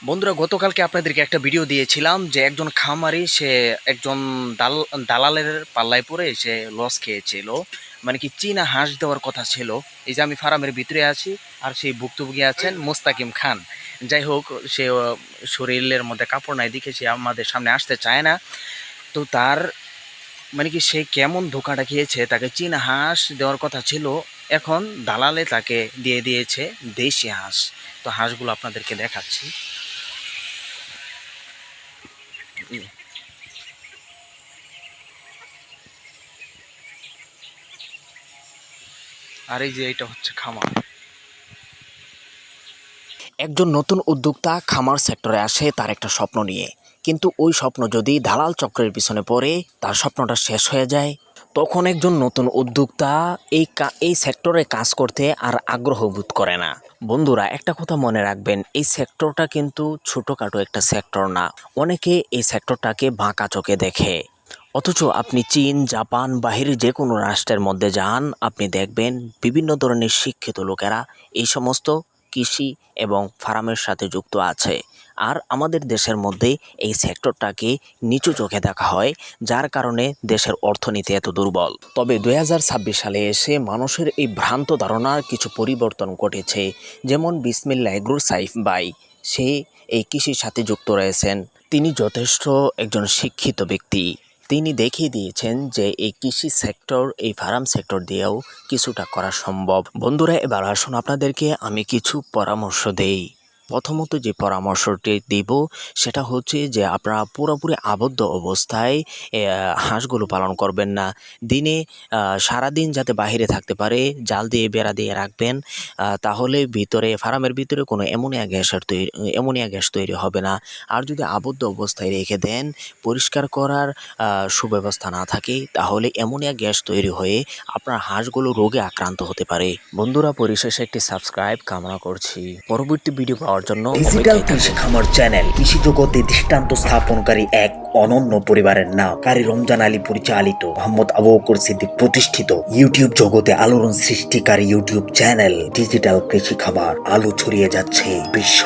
বন্ধুরা, গতকালকে আপনাদেরকে একটা ভিডিও দিয়েছিলাম যে একজন খামারি সে একজন দালালের পাল্লায় পড়ে সে লস খেয়েছিল। মানে কি চীনা হাঁস দেওয়ার কথা ছিল। এই যে আমি ফার্মের ভিতরে আছি আর সেই ভুক্তভোগী আছেন মোস্তাকিম খান। যাই হোক, সে শরীরের মধ্যে কাপড় নাই দেখে সে আমাদের সামনে আসতে চায় না। তো তার মানে কি সে কেমন ধোঁকাটা খেয়েছে, তাকে চীনা হাঁস দেওয়ার কথা ছিল, এখন দালালে তাকে দিয়ে দিয়েছে দেশি হাঁস। তো হাঁসগুলো আপনাদেরকে দেখাচ্ছি। আর এই যে এটা হচ্ছে খামার। একজন নতুন উদ্যোক্তা খামার সেক্টরে আসে তার একটা স্বপ্ন নিয়ে, কিন্তু ওই স্বপ্ন যদি দালাল চক্রের পিছনে পড়ে তার স্বপ্নটা শেষ হয়ে যায়। তখন একজন নতুন উদ্যোক্তা এই সেক্টরে কাজ করতে আর আগ্রহ বোধ করে না। বন্ধুরা, একটা কথা মনে রাখবেন, এই সেক্টরটা কিন্তু ছোটোখাটো একটা সেক্টর না। অনেকে এই সেক্টরটাকে বাঁকা চোখে দেখে, অথচ আপনি চীন, জাপান, বাহিরের যে কোনো রাষ্ট্রের মধ্যে যান, আপনি দেখবেন বিভিন্ন ধরনের শিক্ষিত লোকেরা এই সমস্ত কৃষি এবং ফার্মের সাথে যুক্ত আছে। আর আমাদের দেশের মধ্যে এই সেক্টরটাকে নিচু চোখে দেখা হয়, যার কারণে দেশের অর্থনীতি এত দুর্বল। তবে 2026 সালে এসে মানুষের এই ভ্রান্ত ধারণার কিছু পরিবর্তন ঘটেছে। যেমন বিসমিল্লাহ এগ্রোর সাইফ ভাই, সে এই কৃষির সাথে যুক্ত রয়েছেন। তিনি যথেষ্ট একজন শিক্ষিত ব্যক্তি। তিনি দেখিয়ে দিয়েছেন যে এই কৃষি সেক্টর, এই ফার্ম সেক্টর দিয়েও কিছুটা করা সম্ভব। বন্ধুরা, এবার আসুন আপনাদেরকে আমি কিছু পরামর্শ দেই। প্রথমত যে পরামর্শটি দিব সেটা হচ্ছে যে আপনারা পুরোপুরি আবদ্ধ অবস্থায় হাঁসগুলো পালন করবেন না। দিনে সারাদিন যাতে বাহিরে থাকতে পারে জাল দিয়ে বেড়া দিয়ে রাখবেন। তাহলে ভিতরে ফার্মের ভিতরে কোনো অ্যামোনিয়া গ্যাস তৈরি হবে না। আর যদি আবদ্ধ অবস্থায় রেখে দেন, পরিষ্কার করার সুব্যবস্থা না থাকে, তাহলে অ্যামোনিয়া গ্যাস তৈরি হয়ে আপনার হাঁসগুলো রোগে আক্রান্ত হতে পারে। বন্ধুরা, পরিশেষে একটি সাবস্ক্রাইব কামনা করছি। পরবর্তী ভিডিও পাওয়ার জন্য ডিজিটাল কৃষি খামার চ্যানেল কৃষি জগতে দৃষ্টান্ত স্থাপনকারী এক অনন্য পরিবারের নাম কারি রমজান আলী পরিচালিত, মোহাম্মদ আবু বকর সিদ্দিক প্রতিষ্ঠিত ইউটিউব জগতে আলোড়ন সৃষ্টিকারী ইউটিউব চ্যানেল ডিজিটাল কৃষি খামার আলো ছড়িয়ে যাচ্ছে বিশ্ব